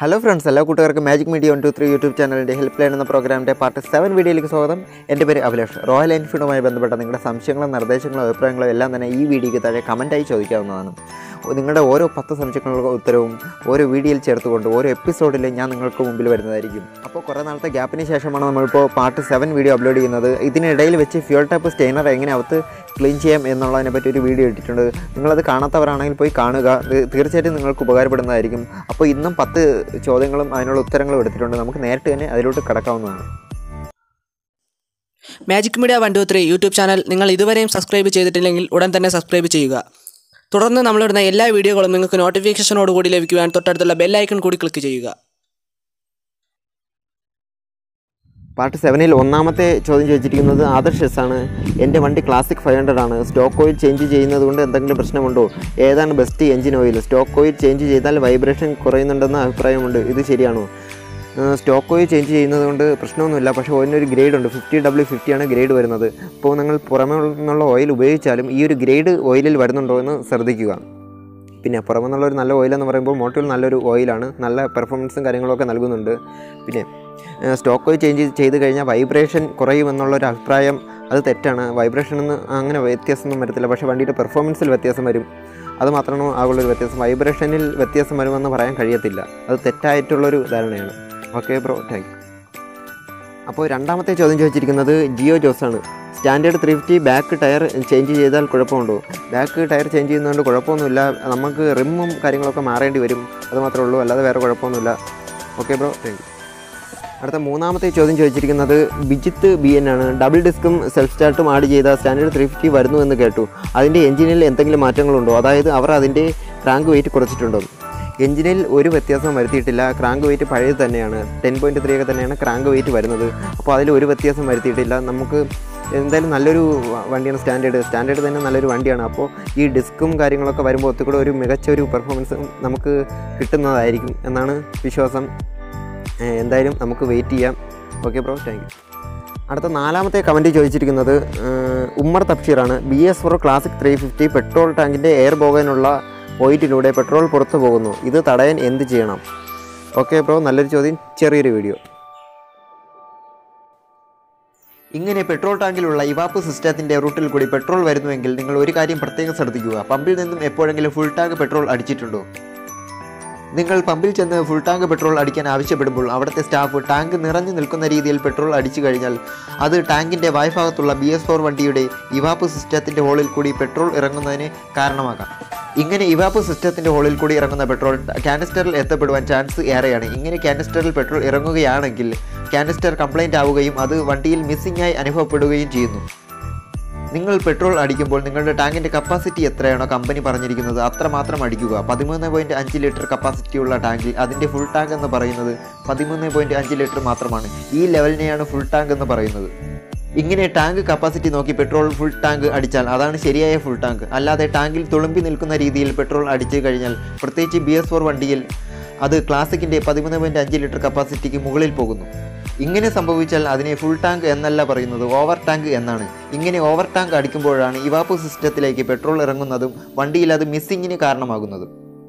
Hello friends, എല്ലാ കൂട്ടുകാർക്കും magic media 123 YouTube ചാനലിൻ്റെ ഹെൽപ്പ് ലൈൻ എന്ന പ്രോഗ്രാമിൻ്റെ പാർട്ട് 7 വീഡിയോയിലേക്ക് സ്വാഗതം. എൻ്റെ പേര് അഭിലാഷ്. റോയൽ എൻഫീൽഡുമായി ബന്ധപ്പെട്ട നിങ്ങളുടെ സംശയങ്ങളും നിർദ്ദേശങ്ങളും അഭിപ്രായങ്ങളും എല്ലാം തന്നെ ഈ വീഡിയോയ്ക്ക് താഴെ കമൻറ്റായി ചോദിക്കാവുന്നതാണ്. നിങ്ങളുടെ ഓരോ 10 സംശയങ്ങളുടെ ഉത്തരവും ഓരോ വീഡിയോയിൽ ചേർത്തുകൊണ്ട് ഓരോ എപ്പിസോഡിൽ ഞാൻ നിങ്ങൾക്ക് മുമ്പിൽ വരുന്നതായിരിക്കും. അപ്പോൾ കുറേ നാളത്തെ ഗ്യാപ്പിന് ശേഷമാണ് നമ്മളിപ്പോൾ പാർട്ട് 7 വീഡിയോ അപ്ലോഡ് ചെയ്യുന്നത്. ഇതിനിടയിൽ വെച്ച് ഫ്യൂൽ ടാപ്പ് സ്റ്റെയിനർ എങ്ങനെ അകത്ത് ക്ലീൻ ചെയ്യാം എന്നുള്ളതിനെ പറ്റി ഒരു വീഡിയോ ഇട്ടിട്ടുണ്ട്. നിങ്ങളത് കാണാത്തവരാണെങ്കിൽ പോയി കാണുക, തീർച്ചയായിട്ടും നിങ്ങൾക്ക് ഉപകാരപ്പെടുന്നതായിരിക്കും. അപ്പോൾ ഇന്നും 10 ചോദ്യങ്ങളും അതിനുള്ള ഉത്തരങ്ങളും എടുത്തിട്ടുണ്ട്. നമുക്ക് നേരിട്ട് തന്നെ അതിലോട്ട് കിടക്കാവുന്നതാണ്. മാജിക് മീഡിയ 123 യൂട്യൂബ് ചാനൽ നിങ്ങൾ ഇതുവരെയും സബ്സ്ക്രൈബ് ചെയ്തിട്ടില്ലെങ്കിൽ ഉടൻ തന്നെ സബ്സ്ക്രൈബ് ചെയ്യുക. തുടർന്ന് നമ്മളിടുന്ന എല്ലാ വീഡിയോകളും നിങ്ങൾക്ക് നോട്ടിഫിക്കേഷനോടുകൂടി ലഭിക്കുവാൻ തൊട്ടടുത്തുള്ള ബെൽ ഐക്കൺ കൂടി ക്ലിക്ക് ചെയ്യുക. പാർട്ട് 7-ൽ ഒന്നാമത്തെ ചോദ്യം ചോദിച്ചിരിക്കുന്നത് ആദർശ് എസ് ആണ്. എൻ്റെ വണ്ടി ക്ലാസിക് 500 ആണ്. സ്റ്റോക്ക് ഓയിൽ ചേഞ്ച് ചെയ്യുന്നത് കൊണ്ട് എന്തെങ്കിലും പ്രശ്നമുണ്ടോ? ഏതാണ് best engine oil? Stock oil change ചെയ്താൽ വൈബ്രേഷൻ കുറയുന്നുണ്ടെന്ന അഭിപ്രായമുണ്ട്. ഇത് ശരിയാണോ? സ്റ്റോക്ക് ഓയിൽ ചേഞ്ച് ചെയ്യുന്നത് കൊണ്ട് പ്രശ്നമൊന്നുമില്ല. പക്ഷേ ഓയിലിനൊരു ഗ്രേഡ് ഉണ്ട്. 50W50 ആണ് ഗ്രേഡ് വരുന്നത്. അപ്പോൾ നിങ്ങൾ പുറമേ നിന്നുള്ള ഓയിൽ ഉപയോഗിച്ചാലും ഈ ഒരു ഗ്രേഡ് ഓയിലിൽ വരുന്നുണ്ടോ എന്ന് ശ്രദ്ധിക്കുക. പിന്നെ പുറമെ നിന്നുള്ളൊരു നല്ല ഓയിലെന്ന് പറയുമ്പോൾ മോട്ടോയിൽ നല്ലൊരു ഓയിലാണ്, നല്ല പെർഫോമൻസും കാര്യങ്ങളൊക്കെ നൽകുന്നുണ്ട്. പിന്നെ സ്റ്റോക്ക് ഓയിൽ ചേഞ്ച് ചെയ്ത് കഴിഞ്ഞാൽ വൈബ്രേഷൻ കുറയുമെന്നുള്ളൊരു അഭിപ്രായം അത് തെറ്റാണ്. വൈബ്രേഷനൊന്നും അങ്ങനെ വ്യത്യാസമൊന്നും വരത്തില്ല. പക്ഷേ വണ്ടിയുടെ പെർഫോമൻസിൽ വ്യത്യാസം വരും. അത് മാത്രമാണ് ആകുള്ളൊരു വ്യത്യാസം. വൈബ്രേഷനിൽ വ്യത്യാസം വരുമെന്ന് പറയാൻ കഴിയത്തില്ല. അത് തെറ്റായിട്ടുള്ളൊരു ധാരണയാണ്. Okay bro, thank you. അപ്പോൾ രണ്ടാമത്തെ ചോദ്യം ചോദിച്ചിരിക്കുന്നത് ജിയോ ജോസാണ്. സ്റ്റാൻഡേർഡ് 350 ബാക്ക് ടയർ ചേഞ്ച് ചെയ്താൽ കുഴപ്പമുണ്ടോ? ബാക്ക് ടയർ ചേഞ്ച് ചെയ്യുന്നതുകൊണ്ട് കുഴപ്പമൊന്നുമില്ല. നമുക്ക് റിമ്മും കാര്യങ്ങളൊക്കെ മാറേണ്ടി വരും, അത് മാത്രമേ ഉള്ളൂ, അല്ലാതെ വേറെ കുഴപ്പമൊന്നുമില്ല. Okay bro, thank you. അടുത്ത മൂന്നാമത്തെ ചോദ്യം ചോദിച്ചിരിക്കുന്നത് ബിജിത്ത് BN ആണ്. ഡബിൾ ഡിസ്കും സെൽഫ് സ്റ്റാർട്ടും ആഡ് ചെയ്ത സ്റ്റാൻഡേർഡ് 350 വരുന്നു എന്ന് കേട്ടു. അതിൻ്റെ എഞ്ചിനിൽ എന്തെങ്കിലും മാറ്റങ്ങളുണ്ടോ? അതായത് അവർ അതിൻ്റെ ക്രാങ്ക് വെയിറ്റ് കുറച്ചിട്ടുണ്ടോ? എഞ്ചിനിൽ ഒരു വ്യത്യാസം വരുത്തിയിട്ടില്ല. ക്രാങ്ക് വെയിറ്റ് പഴയത് തന്നെയാണ്. 10.3 ഒക്കെ തന്നെയാണ് ക്രാങ്ക് വെയിറ്റ് വരുന്നത്. അപ്പോൾ അതിൽ ഒരു വ്യത്യാസം വരുത്തിയിട്ടില്ല. നമുക്ക് എന്തായാലും നല്ലൊരു വണ്ടിയാണ് സ്റ്റാൻഡേർഡ് തന്നെ നല്ലൊരു വണ്ടിയാണ്. അപ്പോൾ ഈ ഡിസ്കും കാര്യങ്ങളൊക്കെ വരുമ്പോൾ ഒത്തുകൂടെ ഒരു മികച്ചൊരു പെർഫോമൻസ് നമുക്ക് കിട്ടുന്നതായിരിക്കും എന്നാണ് വിശ്വാസം. എന്തായാലും നമുക്ക് വെയിറ്റ് ചെയ്യാം. Okay bro, thank you. അടുത്ത നാലാമത്തെ കമൻറ്റ് ചോദിച്ചിരിക്കുന്നത് ഉമ്മർ തബ്ഷീറാണ്. BS4 ക്ലാസിക് 350 പെട്രോൾ ടാങ്കിൻ്റെ എയർ പോകാനുള്ള പോയിന്റിലൂടെ പെട്രോൾ പുറത്തു പോകുന്നു. ഇത് തടയാൻ എന്ത് ചെയ്യണം? ഓക്കെ ബ്രോ, നല്ലൊരു ചോദ്യം, ചെറിയൊരു വീഡിയോ. ഇങ്ങനെ പെട്രോൾ ടാങ്കിലുള്ള ഇവാപ്പ് സിസ്റ്റത്തിൻ്റെ റൂട്ടിൽ കൂടി പെട്രോൾ വരുന്നുവെങ്കിൽ നിങ്ങൾ ഒരു കാര്യം പ്രത്യേകം ശ്രദ്ധിക്കുക. പമ്പിൽ നിന്നും എപ്പോഴെങ്കിലും ഫുൾ ടാങ്ക് പെട്രോൾ അടിച്ചിട്ടുണ്ടോ? നിങ്ങൾ പമ്പിൽ ചെന്ന് ഫുൾ ടാങ്ക് പെട്രോൾ അടിക്കാൻ ആവശ്യപ്പെടുമ്പോൾ അവിടുത്തെ സ്റ്റാഫ് ടാങ്ക് നിറഞ്ഞു നിൽക്കുന്ന രീതിയിൽ പെട്രോൾ അടിച്ചു കഴിഞ്ഞാൽ അത് ടാങ്കിൻ്റെ വായ്ഭാഗത്തുള്ള BS4 വണ്ടിയുടെ ഇവാപ്പ് സിസ്റ്റത്തിൻ്റെ ഹോളിൽ കൂടി പെട്രോൾ ഇറങ്ങുന്നതിന് കാരണമാകാം. ഇങ്ങനെ ഇവാപ്പ് സിസ്റ്റത്തിൻ്റെ ഹോളിൽ കൂടി ഇറങ്ങുന്ന പെട്രോൾ കാനിസ്റ്ററിൽ എത്തപ്പെടുവാൻ ചാൻസ് ഏറെയാണ്. ഇങ്ങനെ കാനിസ്റ്ററിൽ പെട്രോൾ ഇറങ്ങുകയാണെങ്കിൽ കാനിസ്റ്റർ കംപ്ലൈൻറ്റ് ആവുകയും അത് വണ്ടിയിൽ മിസ്സിംഗ് ആയി അനുഭവപ്പെടുകയും ചെയ്യുന്നു. നിങ്ങൾ പെട്രോൾ അടിക്കുമ്പോൾ നിങ്ങളുടെ ടാങ്കിൻ്റെ കപ്പാസിറ്റി എത്രയാണോ കമ്പനി പറഞ്ഞിരിക്കുന്നത് അത്രമാത്രം അടിക്കുക. 13.5 ലിറ്റർ കപ്പാസിറ്റിയുള്ള ടാങ്കിൽ അതിൻ്റെ ഫുൾ ടാങ്ക് എന്ന് പറയുന്നത് 13.5 ലിറ്റർ മാത്രമാണ്. ഈ ലെവലിനെയാണ് ഫുൾ ടാങ്ക് എന്ന് പറയുന്നത്. ഇങ്ങനെ ടാങ്ക് കപ്പാസിറ്റി നോക്കി പെട്രോൾ ഫുൾ ടാങ്ക് അടിച്ചാൽ അതാണ് ശരിയായ ഫുൾ ടാങ്ക്. അല്ലാതെ ടാങ്കിൽ തുളുമ്പി നിൽക്കുന്ന രീതിയിൽ പെട്രോൾ അടിച്ചു കഴിഞ്ഞാൽ, പ്രത്യേകിച്ച് BS4 വണ്ടിയിൽ, അത് ക്ലാസിക്കിൻ്റെ 13.5 ലിറ്റർ കപ്പാസിറ്റിക്ക് മുകളിൽ പോകുന്നു. ഇങ്ങനെ സംഭവിച്ചാൽ അതിനെ ഫുൾ ടാങ്ക് എന്നല്ല പറയുന്നത്, ഓവർ ടാങ്ക് എന്നാണ്. ഇങ്ങനെ ഓവർ ടാങ്ക് അടിക്കുമ്പോഴാണ് ഇവാപ്പ് സിസ്റ്റത്തിലേക്ക് പെട്രോൾ ഇറങ്ങുന്നതും വണ്ടിയിൽ അത് മിസ്സിങ്ങിന് കാരണമാകുന്നതും.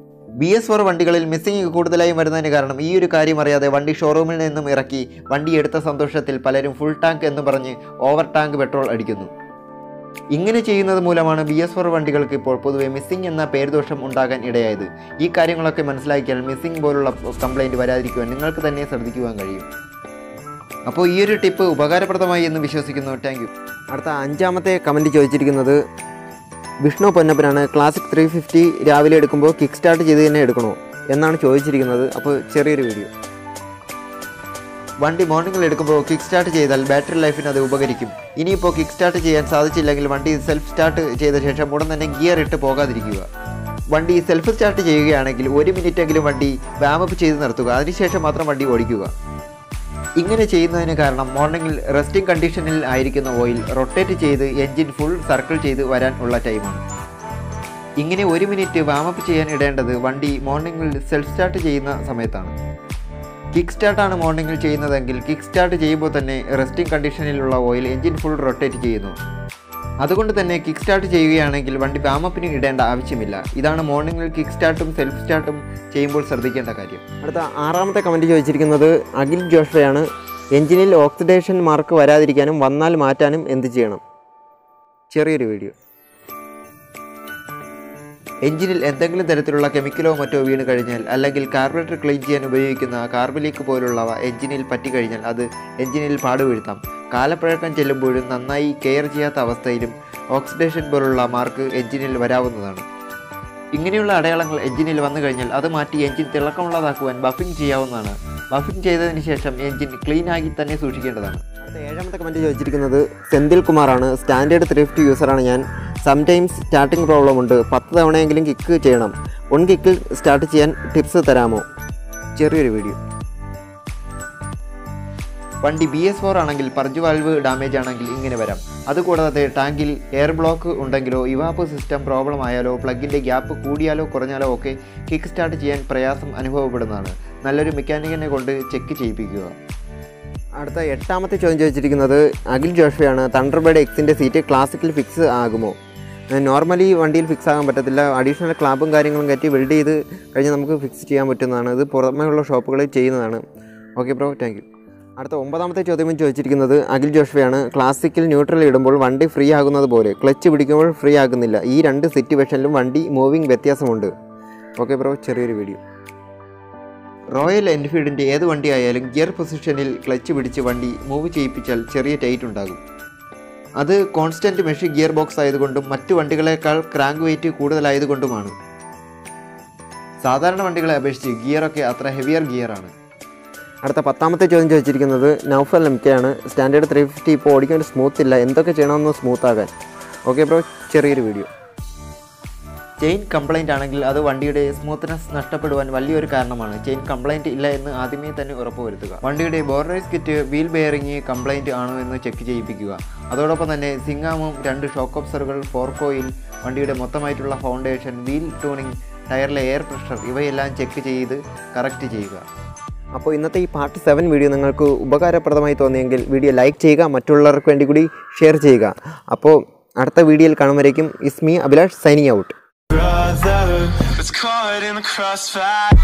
BS4 വണ്ടികളിൽ മിസ്സിംഗ് കൂടുതലായും വരുന്നതിന് കാരണം ഈ ഒരു കാര്യം അറിയാതെ വണ്ടി ഷോറൂമിൽ നിന്നും ഇറക്കി വണ്ടി എടുത്ത സന്തോഷത്തിൽ പലരും ഫുൾ ടാങ്ക് എന്ന് പറഞ്ഞ് ഓവർ ടാങ്ക് പെട്രോൾ അടിക്കുന്നു. ഇങ്ങനെ ചെയ്യുന്നത് മൂലമാണ് BS4 വണ്ടികൾക്ക് ഇപ്പോൾ പൊതുവെ മിസ്സിംഗ് എന്ന പേരുദോഷം ഉണ്ടാകാൻ ഇടയായത്. ഈ കാര്യങ്ങളൊക്കെ മനസ്സിലാക്കിയാൽ മിസ്സിംഗ് പോലുള്ള കംപ്ലൈൻറ്റ് വരാതിരിക്കുവാൻ നിങ്ങൾക്ക് തന്നെ ശ്രദ്ധിക്കുവാൻ കഴിയും. അപ്പോൾ ഈ ഒരു ടിപ്പ് ഉപകാരപ്രദമായി എന്ന് വിശ്വസിക്കുന്നു. Thank you. അടുത്ത അഞ്ചാമത്തെ കമൻറ്റ് ചോദിച്ചിരിക്കുന്നത് വിഷ്ണു പൊന്നപ്പനാണ്. ക്ലാസിക് 350 രാവിലെ എടുക്കുമ്പോൾ കിക്ക് സ്റ്റാർട്ട് ചെയ്ത് തന്നെ എടുക്കണോ എന്നാണ് ചോദിച്ചിരിക്കുന്നത്. അപ്പോൾ ചെറിയൊരു വീഡിയോ. വണ്ടി മോർണിംഗിൽ എടുക്കുമ്പോൾ കിക്ക് സ്റ്റാർട്ട് ചെയ്താൽ ബാറ്ററി ലൈഫിന് അത് ഉപകരിക്കും. ഇനിയിപ്പോൾ കിക്ക് സ്റ്റാർട്ട് ചെയ്യാൻ സാധിച്ചില്ലെങ്കിൽ വണ്ടി സെൽഫ് സ്റ്റാർട്ട് ചെയ്ത ശേഷം ഉടൻ തന്നെ ഗിയർ ഇട്ട് പോകാതിരിക്കുക. വണ്ടി സെൽഫ് സ്റ്റാർട്ട് ചെയ്യുകയാണെങ്കിൽ 1 മിനിറ്റെങ്കിലും വണ്ടി വാമപ്പ് ചെയ്ത് നിർത്തുക. അതിനുശേഷം മാത്രം വണ്ടി ഓടിക്കുക. ഇങ്ങനെ ചെയ്യുന്നതിന് കാരണം മോർണിംഗിൽ റെസ്റ്റിംഗ് കണ്ടീഷനിൽ ആയിരിക്കുന്ന ഓയിൽ റൊട്ടേറ്റ് ചെയ്ത് എൻജിൻ ഫുൾ സർക്കിൾ ചെയ്ത് വരാൻ ഉള്ള ടൈമാണ്. ഇങ്ങനെ 1 മിനിറ്റ് വാമപ്പ് ചെയ്യാൻ ഇടേണ്ടത് വണ്ടി മോർണിംഗിൽ സെൽഫ് സ്റ്റാർട്ട് ചെയ്യുന്ന സമയത്താണ്. കിക്ക് സ്റ്റാർട്ടാണ് മോർണിംഗിൽ ചെയ്യുന്നതെങ്കിൽ കിക്ക് സ്റ്റാർട്ട് ചെയ്യുമ്പോൾ തന്നെ റെസ്റ്റിംഗ് കണ്ടീഷനിലുള്ള ഓയിൽ എൻജിൻ ഫുൾ റൊട്ടേറ്റ് ചെയ്യുന്നു. അതുകൊണ്ട് തന്നെ കിക്ക് സ്റ്റാർട്ട് ചെയ്യുകയാണെങ്കിൽ വണ്ടി വാമപ്പിന് ഇടേണ്ട ആവശ്യമില്ല. ഇതാണ് മോർണിംഗിൽ കിക്ക് സ്റ്റാർട്ടും സെൽഫ് സ്റ്റാർട്ടും ചെയ്യുമ്പോൾ ശ്രദ്ധിക്കേണ്ട കാര്യം. അടുത്ത 6ാമത്തെ കമൻറ്റ് ചോദിച്ചിരിക്കുന്നത് അഖിൽ ജോഷയാണ്. എഞ്ചിനിൽ ഓക്സിഡേഷൻ മാർക്ക് വരാതിരിക്കാനും വന്നാൽ മാറ്റാനും എന്ത് ചെയ്യണം? ചെറിയൊരു വീഡിയോ. എഞ്ചിനിൽ എന്തെങ്കിലും തരത്തിലുള്ള കെമിക്കലോ മറ്റോ വീണ് കഴിഞ്ഞാൽ, അല്ലെങ്കിൽ കാർബറേറ്റർ ക്ലീൻ ചെയ്യാൻ ഉപയോഗിക്കുന്ന കാർബലീക്ക് പോലുള്ളവ എഞ്ചിനിൽ പറ്റിക്കഴിഞ്ഞാൽ അത് എഞ്ചിനിൽ പാടുവീഴ്ത്താം. കാലപ്പഴക്കം ചെല്ലുമ്പോഴും നന്നായി കെയർ ചെയ്യാത്ത അവസ്ഥയിലും ഓക്സിഡേഷൻ പോലുള്ള മാർക്ക് എഞ്ചിനിൽ വരാവുന്നതാണ്. ഇങ്ങനെയുള്ള അടയാളങ്ങൾ എഞ്ചിനിൽ വന്നു കഴിഞ്ഞാൽ അത് മാറ്റി എഞ്ചിൻ തിളക്കമുള്ളതാക്കുവാൻ ബഫിംഗ് ചെയ്യാവുന്നതാണ്. ബഫിംഗ് ചെയ്തതിന് ശേഷം എഞ്ചിൻ ക്ലീനാക്കി തന്നെ സൂക്ഷിക്കേണ്ടതാണ്. അടുത്ത 7ാമത്തെ കമൻറ്റ് ചോദിച്ചിരിക്കുന്നത് സെന്തിൽ കുമാറാണ്. സ്റ്റാൻഡേർഡ് ത്രിഫ്റ്റ് യൂസറാണ് ഞാൻ. സംടൈംസ് സ്റ്റാർട്ടിംഗ് പ്രോബ്ലം ഉണ്ട്. 10 തവണയെങ്കിലും കിക്ക് ചെയ്യണം. 1 കിക്കിൽ സ്റ്റാർട്ട് ചെയ്യാൻ ടിപ്സ് തരാമോ? ചെറിയൊരു വീഡിയോ. വണ്ടി BS4 ആണെങ്കിൽ പർജ് വാൽവ് ഡാമേജ് ആണെങ്കിൽ ഇങ്ങനെ വരാം. അതുകൂടാതെ ടാങ്കിൽ എയർ ബ്ലോക്ക് ഉണ്ടെങ്കിലോ ഇവാപ്പ് സിസ്റ്റം പ്രോബ്ലം ആയാലോ പ്ലഗിൻ്റെ ഗ്യാപ്പ് കൂടിയാലോ കുറഞ്ഞാലോ ഒക്കെ കിക്ക് സ്റ്റാർട്ട് ചെയ്യാൻ പ്രയാസം അനുഭവപ്പെടുന്നതാണ്. നല്ലൊരു മെക്കാനിക്കിനെ കൊണ്ട് ചെക്ക് ചെയ്യിപ്പിക്കുക. അടുത്ത 8ാമത്തെ ചോദ്യം ചോദിച്ചിരിക്കുന്നത് അഖിൽ ജോഷയാണ്. തണ്ടർബേർഡ് എക്സിൻ്റെ സീറ്റ് ക്ലാസിക്കിൽ ഫിക്സ് ആകുമോ? നോർമലി വണ്ടിയിൽ ഫിക്സ് ആകാൻ പറ്റത്തില്ല. അഡീഷണൽ ക്ലാമ്പും കാര്യങ്ങളും കയറ്റി വെൽഡ് ചെയ്ത് കഴിഞ്ഞാൽ നമുക്ക് ഫിക്സ് ചെയ്യാൻ പറ്റുന്നതാണ്. ഇത് പുറമേയുള്ള ഷോപ്പുകളിൽ ചെയ്യുന്നതാണ്. Okay bro, thank you. അടുത്ത 9ാമത്തെ ചോദ്യം ചോദിച്ചിരിക്കുന്നത് അഖിൽ ജോഷയാണ്. ക്ലാസിക്കിൽ ന്യൂട്രൽ ഇടുമ്പോൾ വണ്ടി ഫ്രീ ആകുന്നത് പോലെ ക്ലച്ച് പിടിക്കുമ്പോൾ ഫ്രീ ആകുന്നില്ല. ഈ 2 സിറ്റുവേഷനിലും വണ്ടി മൂവിങ് വ്യത്യാസമുണ്ട്. ഓക്കെ ബ്രോ, ചെറിയൊരു വീഡിയോ. റോയൽ എൻഫീൽഡിൻ്റെ ഏത് വണ്ടി ആയാലും ഗിയർ പൊസിഷനിൽ ക്ലച്ച് പിടിച്ച് വണ്ടി മൂവ് ചെയ്യിപ്പിച്ചാൽ ചെറിയ ടൈറ്റ് ഉണ്ടാകും. അത് കോൺസ്റ്റൻറ്റ് മെഷി ഗിയർ ബോക്സ് ആയതുകൊണ്ടും മറ്റു വണ്ടികളേക്കാൾ ക്രാങ്ക് വെയിറ്റ് കൂടുതലായതുകൊണ്ടുമാണ്. സാധാരണ വണ്ടികളെ അപേക്ഷിച്ച് ഗിയറൊക്കെ അത്ര ഹെവിയർ ഗിയറാണ്. അടുത്ത 10ാമത്തെ ചോദ്യം ചോദിച്ചിരിക്കുന്നത് നൗഫൽ MK-ആണ്. സ്റ്റാൻഡേർഡ് 350 ഇപ്പോൾ ഓടിക്കാൻ സ്മൂത്ത് ഇല്ല. എന്തൊക്കെ ചെയ്യണമെന്ന് സ്മൂത്ത് ആകാൻ? ഓക്കെ ബ്രോ, ചെറിയൊരു വീഡിയോ. ചെയിൻ കംപ്ലൈൻറ്റ് ആണെങ്കിൽ അത് വണ്ടിയുടെ സ്മൂത്ത്നെസ് നഷ്ടപ്പെടുവാൻ വലിയൊരു കാരണമാണ്. ചെയിൻ കംപ്ലൈൻറ്റ് ഇല്ല എന്ന് ആദ്യമേ തന്നെ ഉറപ്പുവരുത്തുക. വണ്ടിയുടെ ബോർഡറൈസ് കിറ്റ് വീൽ ബെയറിംഗ് കംപ്ലൈൻറ്റ് ആണോ എന്ന് ചെക്ക് ചെയ്യിപ്പിക്കുക. അതോടൊപ്പം തന്നെ സിംഗാമും 2 ഷോക്ക് ഓബ്സറുകൾ, ഫോർക്ക് ഓയിൽ, വണ്ടിയുടെ മൊത്തമായിട്ടുള്ള ഫൗണ്ടേഷൻ, വീൽ ട്യൂണിംഗ്, ടയറിലെ എയർ പ്രഷർ ഇവയെല്ലാം ചെക്ക് ചെയ്ത് കറക്റ്റ് ചെയ്യുക. അപ്പോൾ ഇന്നത്തെ ഈ പാർട്ട് 7 വീഡിയോ നിങ്ങൾക്ക് ഉപകാരപ്രദമായി തോന്നിയെങ്കിൽ വീഡിയോ ലൈക്ക് ചെയ്യുക, മറ്റുള്ളവർക്ക് വേണ്ടി കൂടി ഷെയർ ചെയ്യുക. അപ്പോൾ അടുത്ത വീഡിയോയിൽ കാണുമ്പോഴേക്കും it's me Abhilash signing out. It's caught in the crossfire.